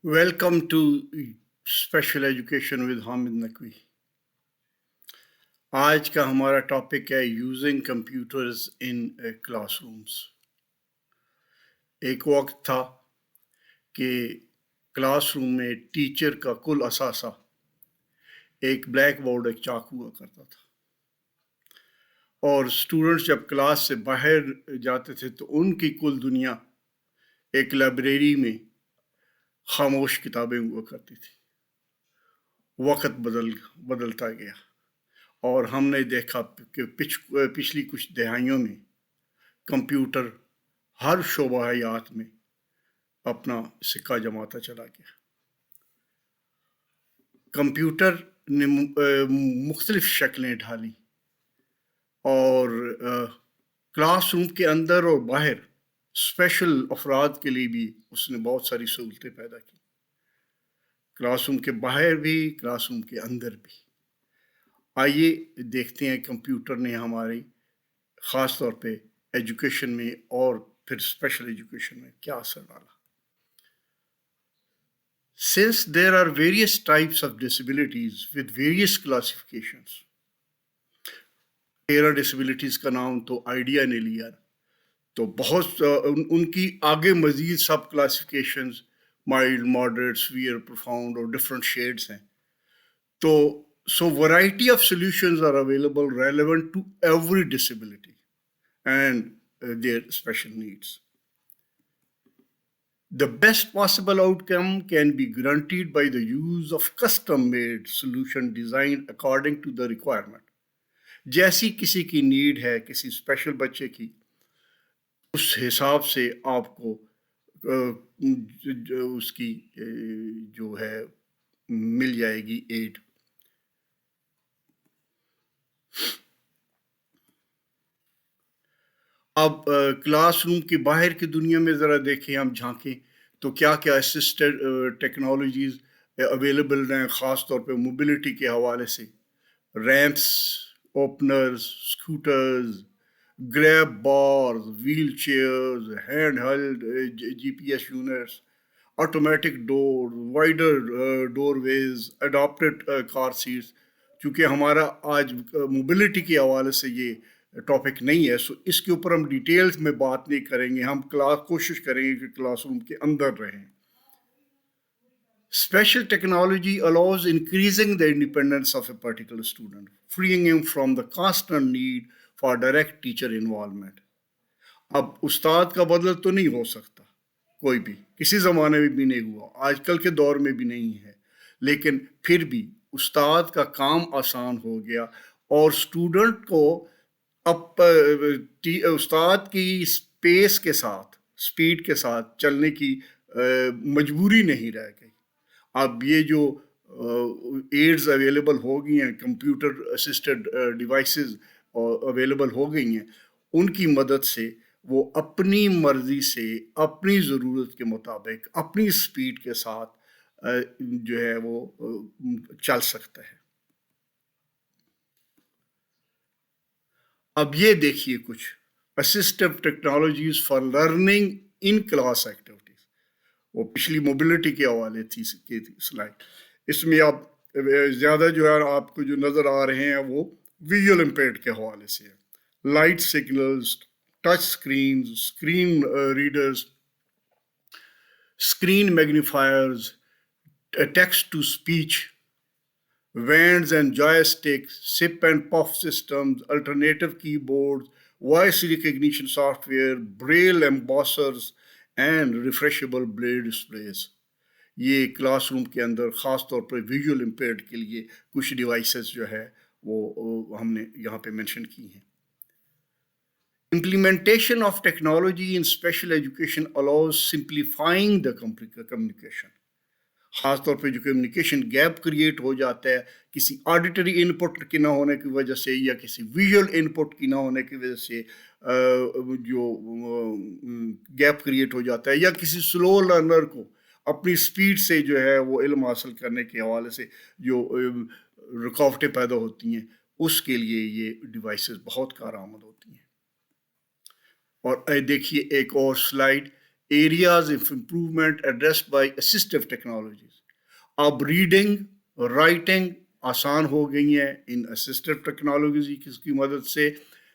Welcome to special education with Hamid Naqvi. آج کا ہمارا ٹاپک ہے using computers in classrooms. ایک وقت تھا کہ کلاس روم میں ٹیچر کا کل اثاثہ ایک بلیک بورڈ ایک چاک ہوا کرتا تھا، اور اسٹوڈنٹس جب کلاس سے باہر جاتے تھے تو ان کی کل دنیا ایک لائبریری میں خاموش کتابیں ہوا کرتی تھی۔ وقت بدلتا گیا اور ہم نے دیکھا کہ پچھلی کچھ دہائیوں میں کمپیوٹر ہر شعبہ حیات میں اپنا سکہ جماتا چلا گیا۔ کمپیوٹر نے مختلف شکلیں ڈھالی اور کلاس روم کے اندر اور باہر اسپیشل افراد کے لیے بھی اس نے بہت ساری سہولتیں پیدا کی، کلاس روم کے باہر بھی، کلاس روم کے اندر بھی۔ آئیے دیکھتے ہیں کمپیوٹر نے ہماری خاص طور پہ ایجوکیشن میں اور پھر اسپیشل ایجوکیشن میں کیا اثر ڈالا۔ Since there are various types of disabilities with various classifications، 13 disabilities کا نام تو آئیڈیا نے لیا، تو بہت ان کی آگے مزید sub classifications mild, moderate, severe, profound اور ڈفرینٹ شیڈز ہیں۔ تو so variety of solutions are available relevant to every disability and their special needs. The best possible outcome can be guaranteed by the use of custom-made solution designed according to the requirement. جیسی کسی کی need ہے، کسی special بچے کی، اس حساب سے آپ کو اس کی جو ہے مل جائے گی ایڈ۔ اب کلاس روم کے باہر کی دنیا میں ذرا دیکھیں، ہم جھانکیں تو کیا کیا اسسٹڈ ٹیکنالوجیز اویلیبل ہیں، خاص طور پہ موبلٹی کے حوالے سے۔ Ramps, openers, scooters, grab bars, wheel chairs, hand held G P S units, automatic door, wider door ways, adapted car seats. چونکہ ہمارا آج موبلٹی کے حوالے سے یہ ٹاپک نہیں ہے، سو اس کے اوپر ہم ڈیٹیلز میں بات نہیں کریں گے، ہم کوشش کریں گے کہ کلاس روم کے اندر رہیں۔ Special technology allows increasing the independence of a particular student, freeing him from the constant need for direct teacher involvement. اب استاد کا بدل تو نہیں ہو سکتا کوئی بھی، کسی زمانے میں بھی نہیں ہوا، آج کل کے دور میں بھی نہیں ہے، لیکن پھر بھی استاد کا کام آسان ہو گیا اور اسٹوڈنٹ کو استاد کی اسپیس کے ساتھ، اسپیڈ کے ساتھ چلنے کی مجبوری نہیں رہ گئی۔ اب یہ جو ایڈز اویلیبل ہو گئی ہیں، کمپیوٹر اسسٹڈ ڈیوائسز اویلیبل ہو گئی ہیں، ان کی مدد سے وہ اپنی مرضی سے، اپنی ضرورت کے مطابق، اپنی اسپیڈ کے ساتھ جو ہے وہ چل سکتا ہے۔ اب یہ دیکھیے کچھ assistive technologies for learning in class activities, وہ پچھلی موبلٹی کے حوالے تھی سلائڈ۔ اس میں آپ زیادہ جو ہے آپ کو جو نظر آ رہے ہیں وہ ویژول امپیئرڈ کے حوالے سے ہے۔ Light signals, touch screens, screen readers, screen magnifiers, text to speech, wands and joy sticks, sip and puff systems, alternative key boards, voice recognition soft ware, braille embossers and refreshable braille displays. یہ class room کے اندر خاص طور پر visual impaired کے لیے کچھ devices جو ہے وہ ہم نے یہاں پہ مینشن کی ہیں۔ Implementation of technology in special education allows simplifying the communication۔ خاص طور پہ جو کمیونیکیشن گیپ کریٹ ہو جاتا ہے کسی آڈیٹری ان پٹ کی نہ ہونے کی وجہ سے یا کسی ویژول ان پٹ کی نہ ہونے کی وجہ سے جو گیپ کریٹ ہو جاتا ہے، یا کسی سلو لرنر کو اپنی سپیڈ سے جو ہے وہ علم حاصل کرنے کے حوالے سے جو رکاوٹیں پیدا ہوتی ہیں، اس کے لیے یہ ڈیوائسز بہت کارآمد ہوتی ہیں۔ اور دیکھیے ایک اور slide, areas of improvement addressed by assistive technologies. اب ریڈنگ رائٹنگ آسان ہو گئی ہیں ان اسسٹو ٹیکنالوجی کی مدد سے.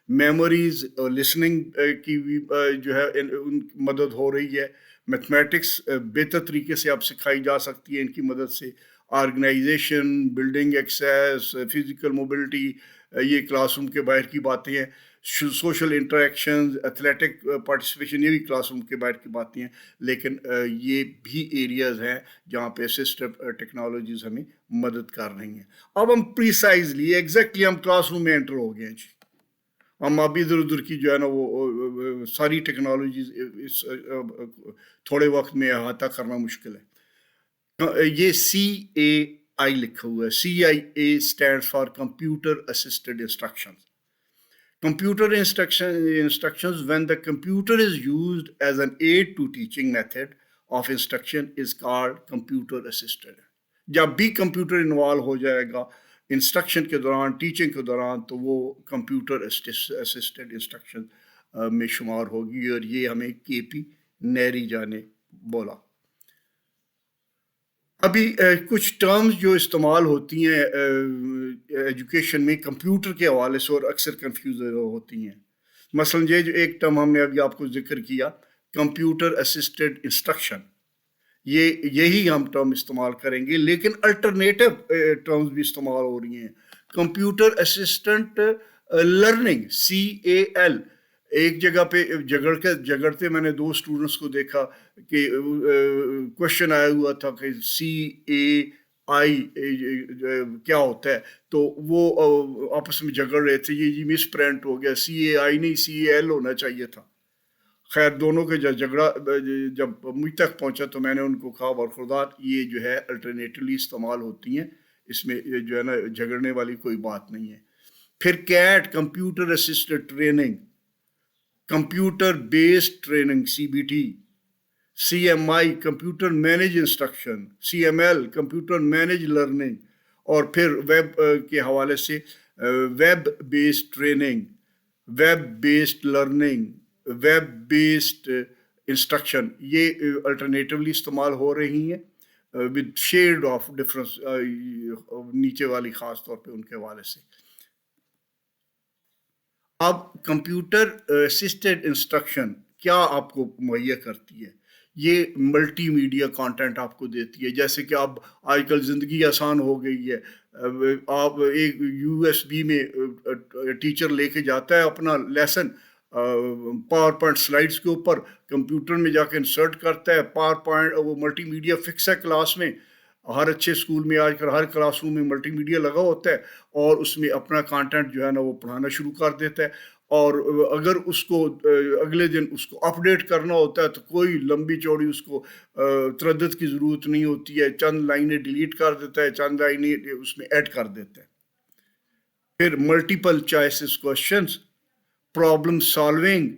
میموریز لسننگ کی بھی جو ہے ان کی مدد ہو رہی ہے. میتھمیٹکس بہتر طریقے سے اب سکھائی جا سکتی ہے ان کی مدد سے. Organisation, building access, physical mobility, یہ کلاس روم کے باہر کی باتیں ہیں. سوشل انٹریکشنز، ایتھلیٹک پارٹیسپیشن، یہ بھی کلاس روم کے باہر کی باتیں ہیں. لیکن یہ بھی ایریاز ہیں جہاں پہ اسسٹو ٹیکنالوجیز ہمیں مدد کر رہی ہیں. اب ہم پریسائزلی ایگزیکٹلی ہم کلاس روم میں انٹر ہو گئے ہیں جی. ہم اب ادھر ادھر کی جو ہے نا وہ ساری ٹیکنالوجیز اس تھوڑے وقت میں احاطہ کرنا مشکل ہے. یہ CAI لکھا ہوا ہے. CIA stands for Computer Assisted Instructions. Computer instructions, when the computer is used as an aid to teaching method of instruction, is called computer assisted. جب بھی کمپیوٹر انوالو ہو جائے گا انسٹرکشن کے دوران، ٹیچنگ کے دوران، تو وہ کمپیوٹر اسسٹڈ انسٹرکشن میں شمار ہوگی. اور یہ ہمیں KP نیری جا نے بولا. ابھی کچھ ٹرمز جو استعمال ہوتی ہیں ایجوکیشن میں کمپیوٹر کے حوالے سے اور اکثر کنفیوز ہوتی ہیں. مثلاً یہ جو ایک ٹرم ہم نے ابھی آپ کو ذکر کیا، کمپیوٹر اسسٹڈ انسٹرکشن، یہی ہم ٹرم استعمال کریں گے. لیکن الٹرنیٹو ٹرمز بھی استعمال ہو رہی ہیں. Computer assistant learning, CAL. ایک جگہ پہ جگڑتے میں نے 2 اسٹوڈنٹس کو دیکھا کہ کوشچن آیا ہوا تھا کہ CAI کیا ہوتا ہے، تو وہ آپس میں جگڑ رہے تھے. یہ مس پرنٹ ہو گیا، CAI نہیں CAL ہونا چاہیے تھا. خیر دونوں کے جھگڑا جب مجھ تک پہنچا تو میں نے ان کو کہا برخوردار یہ جو ہے الٹرنیٹولی استعمال ہوتی ہیں، اس میں جو ہے نا جھگڑنے والی کوئی بات نہیں ہے. پھر CAT computer assisted training, computer based training CBT. CMI computer manage instruction, CML computer manage learning. اور پھر ویب کے حوالے سے web based training, web based learning, web based instruction. یہ الٹرنیٹولی استعمال ہو رہی ہیں ود شیڈ آف ڈفرنس نیچے والی خاص طور پہ ان کے حوالے سے. اب کمپیوٹر اسسٹڈ انسٹرکشن کیا آپ کو مہیا کرتی ہے؟ یہ ملٹی میڈیا کانٹینٹ آپ کو دیتی ہے. جیسے کہ اب آج کل زندگی آسان ہو گئی ہے. آپ ایک USB میں ٹیچر لے کے جاتا ہے اپنا لیسن پاور پوائنٹ سلائڈس کے اوپر، کمپیوٹر میں جا کے انسرٹ کرتا ہے. پاور پوائنٹ وہ ملٹی میڈیا فکس ہے کلاس میں. ہر اچھے اسکول میں آج کل ہر کلاس روم میں ملٹی میڈیا لگا ہوتا ہے اور اس میں اپنا کانٹینٹ جو ہے نا وہ پڑھانا شروع کر دیتا ہے. اور اگر اس کو اگلے دن اس کو اپڈیٹ کرنا ہوتا ہے تو کوئی لمبی چوڑی اس کو تردد کی ضرورت نہیں ہوتی ہے. چند لائنیں ڈیلیٹ کر دیتا ہے، چند لائنیں اس میں ایڈ کر دیتا ہے. پھر multiple choices questions, problem solving,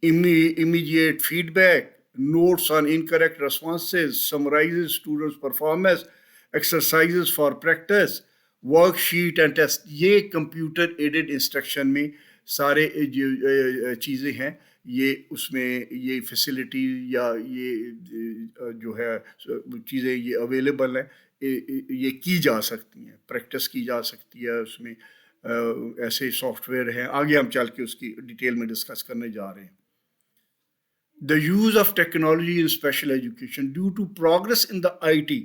immediate feedback, notes on incorrect responses, summarizes students' performance, exercises for practice, worksheet and test. یہ کمپیوٹر ایڈڈ انسٹرکشن میں سارے جو چیزیں ہیں یہ اس میں یہ فیسلٹی یا یہ جو ہے چیزیں یہ اویلیبل ہیں، یہ کی جا سکتی ہیں، پریکٹس کی جا سکتی ہے. اس میں ایسے سافٹ ویئر ہیں، آگے ہم چل کے اس کی ڈیٹیل میں ڈسکس کرنے جا رہے ہیں. The use of technology in special education. Due to progress in the IT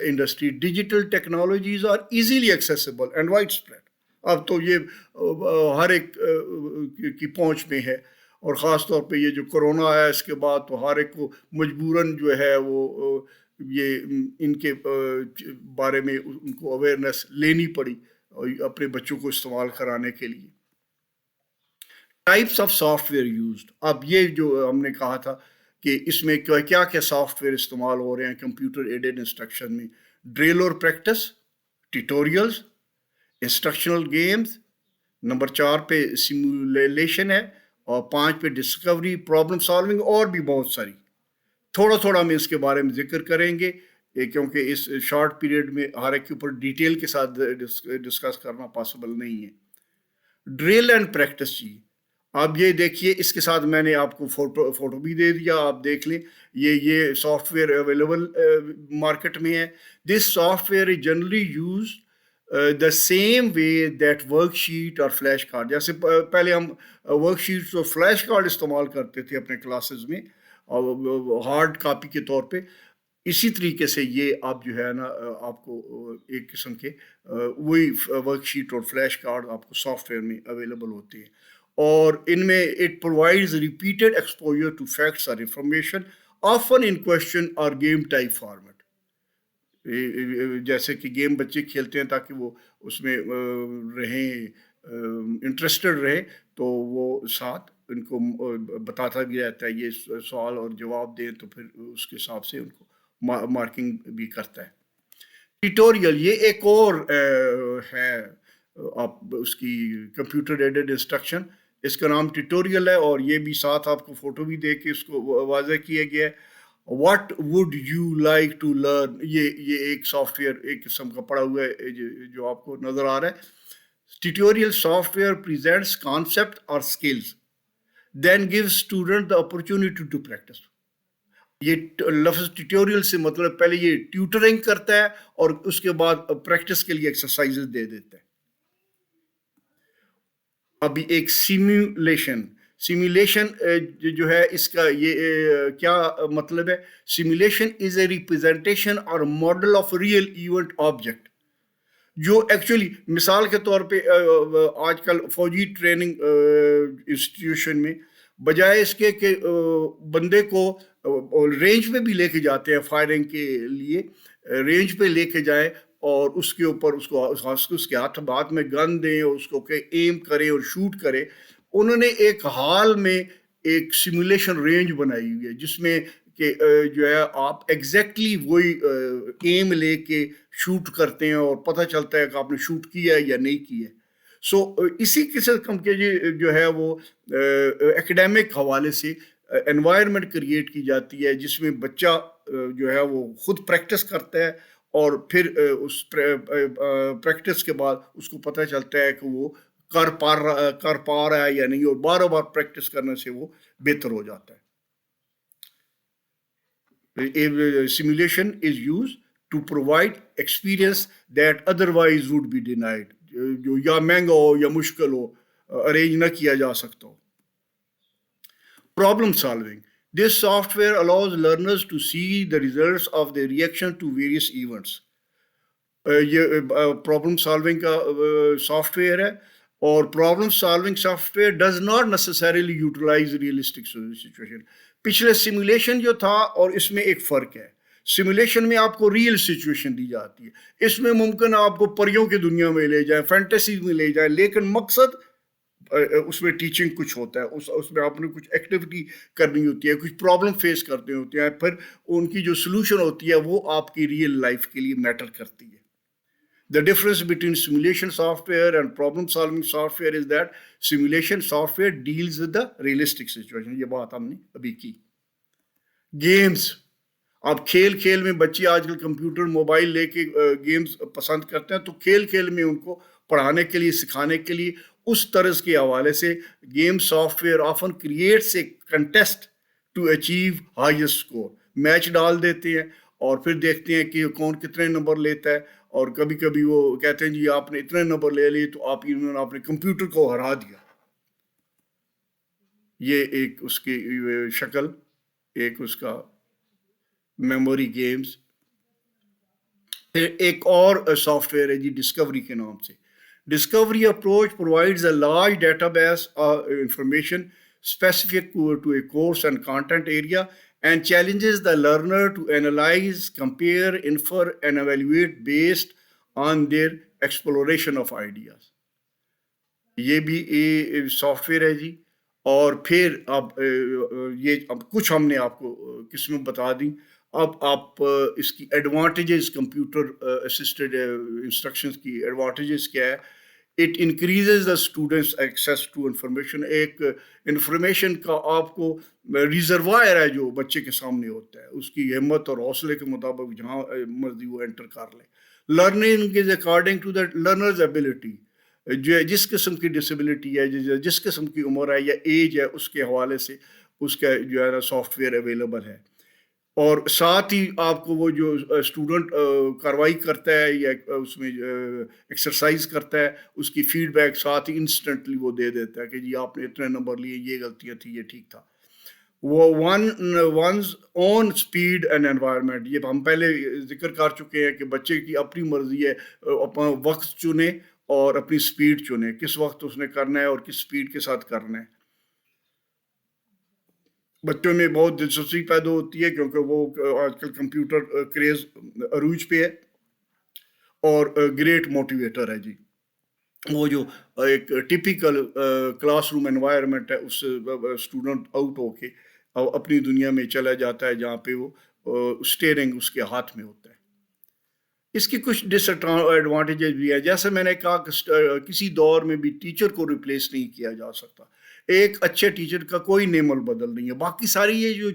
industry, digital technologies are easily accessible and widespread. اب تو یہ ہر ایک کی پہنچ میں ہے، اور خاص طور پہ یہ جو کرونا آیا اس کے بعد تو ہر ایک کو مجبوراً جو ہے وہ یہ ان کے بارے میں ان کو اویئرنیس لینی پڑی اپنے بچوں کو استعمال کرانے کے لیے. Types of soft where used. اب یہ جو ہم نے کہا تھا کہ اس میں کیا کیا سافٹ ویئر استعمال ہو رہے ہیں کمپیوٹر ایڈڈ انسٹرکشن میں. ڈرل اور پریکٹس، ٹیٹوریلز، انسٹرکشنل گیمز. نمبر 4 پہ سیمولیشن ہے، اور 5 پہ ڈسکوری، پرابلم سالونگ، اور بھی بہت ساری. تھوڑا تھوڑا ہم اس کے بارے میں ذکر کریں گے کیونکہ اس شارٹ پیریڈ میں ہر ایک کے اوپر ڈیٹیل کے ساتھ ڈسکس کرنا پاسبل نہیں ہے. ڈرل اینڈ پریکٹس جی. آپ یہ دیکھیے، اس کے ساتھ میں نے آپ کو فوٹو بھی دے دیا، آپ دیکھ لیں. یہ سافٹ ویئر اویلیبل مارکیٹ میں ہے. This soft ware is generally use the same way that work sheet اور فلیش کارڈ. جیسے پہلے ہم ورک شیٹس اور فلیش کارڈ استعمال کرتے تھے اپنے کلاسز میں ہارڈ کاپی کے طور پہ، اسی طریقے سے یہ آپ جو ہے نا آپ کو ایک قسم کے وہی ورک شیٹ اور فلیش کارڈ آپ کو سافٹ ویئر میں اویلیبل ہوتے ہیں. اور ان میں it provides repeated exposure to facts اور انفارمیشن آفن ان کوشچن اور گیم ٹائپ فارمیٹ. جیسے کہ گیم بچے کھیلتے ہیں تاکہ وہ اس میں رہیں، انٹرسٹڈ رہے، تو وہ ساتھ ان کو بتاتا بھی رہتا ہے، یہ سوال اور جواب دیں تو پھر اس کے حساب سے ان کو مارکنگ بھی کرتا ہے. ٹیٹوریل یہ ایک اور ہے، آپ اس کی کمپیوٹر ایڈڈ انسٹرکشن، اس کا نام ٹیٹوریل ہے، اور یہ بھی ساتھ آپ کو فوٹو بھی دے کے اس کو واضح کیا گیا ہے. What would you like to learn, یہ ایک سافٹ ویئر ایک قسم کا پڑا ہوا ہے جو آپ کو نظر آ رہا ہے. Tutorial soft ware presents concept اور skills then give student the opportunity to practice. یہ لفظ ٹیٹوریل سے مطلب پہلے یہ ٹیوٹرنگ کرتا ہے اور اس کے بعد پریکٹس کے لیے ایکسرسائزز دے دیتا ہے. ابھی ایک سیمولیشن جو ہے اس کا یہ کیا مطلب ہے؟ سیمولیشن از اے ریپرزنٹیشن اور model of real event object, جو ایکچولی مثال کے طور پہ آج کل فوجی ٹریننگ انسٹیٹیوشن میں بجائے اس کے کہ بندے کو رینج پہ بھی لے کے جاتے ہیں فائرنگ کے لیے، رینج پہ لے کے جائیں اور اس کے اوپر اس کے ہاتھ میں گن دیں اور اس کو کہ ایم کرے اور شوٹ کرے. انہوں نے ایک حال میں ایک سیمولیشن رینج بنائی ہوئی ہے جس میں کہ جو ہے آپ ایگزیکٹلی وہی ایم لے کے شوٹ کرتے ہیں اور پتہ چلتا ہے کہ آپ نے شوٹ کیا ہے یا نہیں کیا ہے. سو اسی قسم کے جو ہے وہ ایکیڈیمک حوالے سے انوائرمنٹ کریٹ کی جاتی ہے جس میں بچہ جو ہے وہ خود پریکٹس کرتا ہے، اور پھر اس پریکٹس کے بعد اس کو پتہ چلتا ہے کہ وہ کر پا رہا ہے یا نہیں، اور بار بار پریکٹس کرنے سے وہ بہتر ہو جاتا ہے. Simulation is used to provide experience that otherwise would be denied، جو یا مہنگا ہو یا مشکل ہو، ارینج نہ کیا جا سکتا ہو. Problem solving. This software allows learners to see the results of their reaction to various events. یہ پرابلم سالونگ کا سافٹ ویئر ہے، اور problem solving software does not necessarily utilize realistic situation. پچھلے simulation جو تھا اور اس میں ایک فرق ہے. سیمولیشن میں آپ کو ریئل سچویشن دی جاتی ہے، اس میں ممکن آپ کو پریوں کی دنیا میں لے جائیں، فینٹیسی میں لے جائیں، لیکن مقصد اس میں ٹیچنگ کچھ ہوتا ہے، اس میں آپ نے کچھ ایکٹیویٹی کرنی ہوتی ہے، کچھ پرابلم فیس کرتے ہوتے ہیں، پھر ان کی جو سلوشن ہوتی ہے وہ آپ کی ریئل لائف کے لیے میٹر کرتی ہے. The difference between simulation software and problem solving software is that simulation software deals with the realistic situation. یہ بات ہم نے ابھی کی. گیمز، اب کھیل میں بچے آج کل کمپیوٹر موبائل لے کے گیمز پسند کرتے ہیں، تو کھیل میں ان کو پڑھانے کے لیے سکھانے کے لیے اس طرز کے حوالے سے game software often creates a contest to achieve highest score. Match ڈال دیتے ہیں اور پھر دیکھتے ہیں کہ کون کتنے نمبر لیتا ہے، اور کبھی کبھی وہ کہتے ہیں جی آپ نے اتنے نمبر لے لیے تو آپ نے کمپیوٹر کو ہرا دیا. یہ ایک اس کی شکل، ایک اس کا میموری گیمز. پھر ایک اور سافٹ ویئر ہے جی ڈسکوری کے نام سے. Discovery approach provides a large data base information specific to a course and content area and challenges the learner to analyze, compare, infer and evaluate based on their exploration of ideas. یہ بھی soft where ہے جی. اور پھر اب کچھ ہم نے آپ کو قسمیں بتا دیں. اب آپ اس کی ایڈوانٹیجز، کمپیوٹر اسسٹڈ انسٹرکشنز کی ایڈوانٹیجز کیا ہے؟ It increases the students access to information. ایک انفارمیشن کا آپ کو ریزروائر ہے جو بچے کے سامنے ہوتا ہے، اس کی ہمت اور حوصلے کے مطابق جہاں مرضی وہ انٹر کر لے. Learning is according to the learner's ability. جو ہے جس قسم کی ڈسیبلٹی ہے, جس قسم کی عمر ہے یا ایج ہے, اس کے حوالے سے اس کا جو ہے نا سافٹ ویئر اویلیبل ہے. اور ساتھ ہی آپ کو وہ جو اسٹوڈنٹ کاروائی کرتا ہے یا اس میں ایکسرسائز کرتا ہے, اس کی فیڈ بیک ساتھ ہی انسٹنٹلی وہ دے دیتا ہے کہ جی آپ نے اتنے نمبر لیے, یہ غلطیاں تھی, یہ ٹھیک تھا. وہ one's own speed and environment, یہ ہم پہلے ذکر کر چکے ہیں کہ بچے کی اپنی مرضی ہے, اپنا وقت چنے اور اپنی اسپیڈ چنے, کس وقت اس نے کرنا ہے اور کس اسپیڈ کے ساتھ کرنا ہے. بچوں میں بہت دلچسپی پیدا ہوتی ہے کیونکہ وہ آج کل کمپیوٹر کریز عروج پہ ہے, اور گریٹ موٹیویٹر ہے جی. وہ جو ایک ٹپیکل کلاس روم انوائرمنٹ ہے, اس سے اسٹوڈنٹ آؤٹ ہو کے اپنی دنیا میں چلا جاتا ہے جہاں پہ وہ اسٹیئرنگ اس کے ہاتھ میں ہوتا ہے. اس کی کچھ ڈس ایڈوانٹیجز بھی ہیں. جیسے میں نے کہا کہ کسی دور میں بھی ٹیچر کو ریپلیس نہیں کیا جا سکتا. ایک اچھے ٹیچر کا کوئی نعم البدل نہیں ہے. باقی ساری یہ جو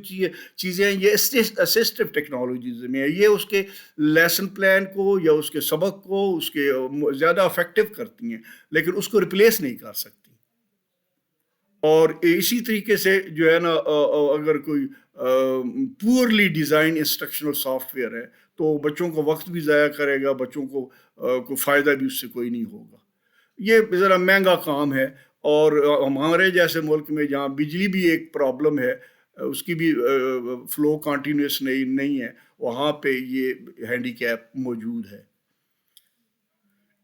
چیزیں ہیں یہ اسسٹو ٹیکنالوجیز میں ہے, یہ اس کے لیسن پلان کو یا اس کے سبق کو اس کے زیادہ افیکٹو کرتی ہیں, لیکن اس کو ریپلیس نہیں کر سکتی. اور اسی طریقے سے جو ہے نا اگر کوئی poorly design instructional soft where ہے تو بچوں کو وقت بھی ضائع کرے گا, بچوں کو فائدہ بھی اس سے کوئی نہیں ہوگا. یہ ذرا مہنگا کام ہے, اور ہمارے جیسے ملک میں جہاں بجلی بھی ایک پرابلم ہے, اس کی بھی فلو کنٹینیوس نہیں ہے, وہاں پہ یہ ہینڈی کیپ موجود ہے.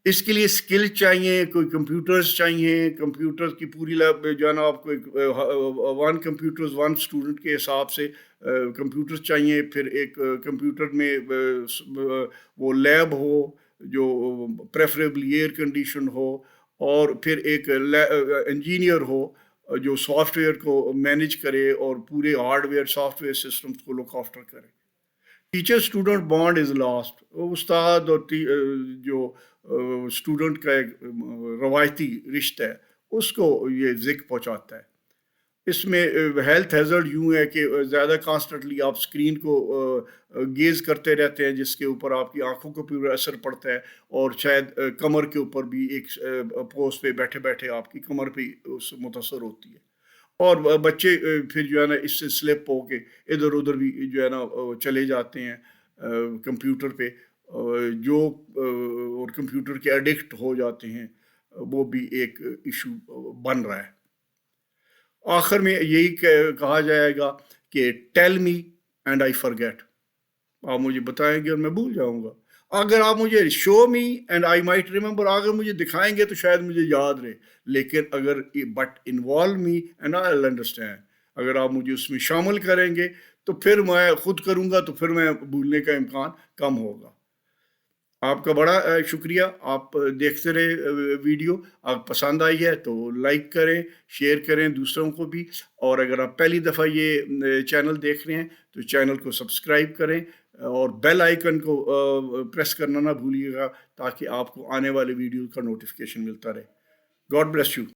اس کے لیے اسکل چاہیے, کوئی کمپیوٹرز چاہیے, کمپیوٹر کی پوری لیب جو ہے نا آپ کو 1 کمپیوٹرز 1 اسٹوڈنٹ کے حساب سے کمپیوٹر چاہیے. پھر ایک کمپیوٹر میں وہ لیب ہو جو پریفریبلی ایئر کنڈیشن ہو, اور پھر ایک انجینئر ہو جو سافٹ ویئر کو مینیج کرے اور پورے hard where soft where systems کو لک آفٹر کرے. Teacher student bond is last. استاد اور جو اسٹوڈنٹ کا ایک روایتی رشتہ ہے اس کو یہ ذکر پہنچاتا ہے. اس میں ہیلتھ ہیزرڈ یوں ہے کہ زیادہ کانسٹنٹلی آپ اسکرین کو گیز کرتے رہتے ہیں, جس کے اوپر آپ کی آنکھوں کو بھی اثر پڑتا ہے, اور شاید کمر کے اوپر بھی ایک پوسٹ پہ بیٹھے بیٹھے آپ کی کمر پہ اس متاثر ہوتی ہے. اور بچے پھر جو ہے نا اس سے سلپ ہو کے ادھر ادھر بھی جو ہے نا چلے جاتے ہیں کمپیوٹر پہ, جو اور کمپیوٹر کے ایڈکٹ ہو جاتے ہیں, وہ بھی ایک ایشو بن رہا ہے. آخر میں یہی کہا جائے گا کہ tell me and I forget. آپ مجھے بتائیں گے اور میں بھول جاؤں گا. اگر آپ مجھے show me and I might remember, اگر مجھے دکھائیں گے تو شاید مجھے یاد رہے, لیکن اگر but involve me and I will understand, اگر آپ مجھے اس میں شامل کریں گے تو پھر میں خود کروں گا, تو پھر میں بھولنے کا امکان کم ہوگا. آپ کا بڑا شکریہ. آپ دیکھتے رہے ویڈیو, آپ پسند آئی ہے تو لائک کریں, شیئر کریں دوسروں کو بھی, اور اگر آپ پہلی دفعہ یہ چینل دیکھ رہے ہیں تو چینل کو سبسکرائب کریں اور بیل آئیکن کو پریس کرنا نہ بھولیے گا, تاکہ آپ کو آنے والے ویڈیو کا نوٹیفیکیشن ملتا رہے. God bless you.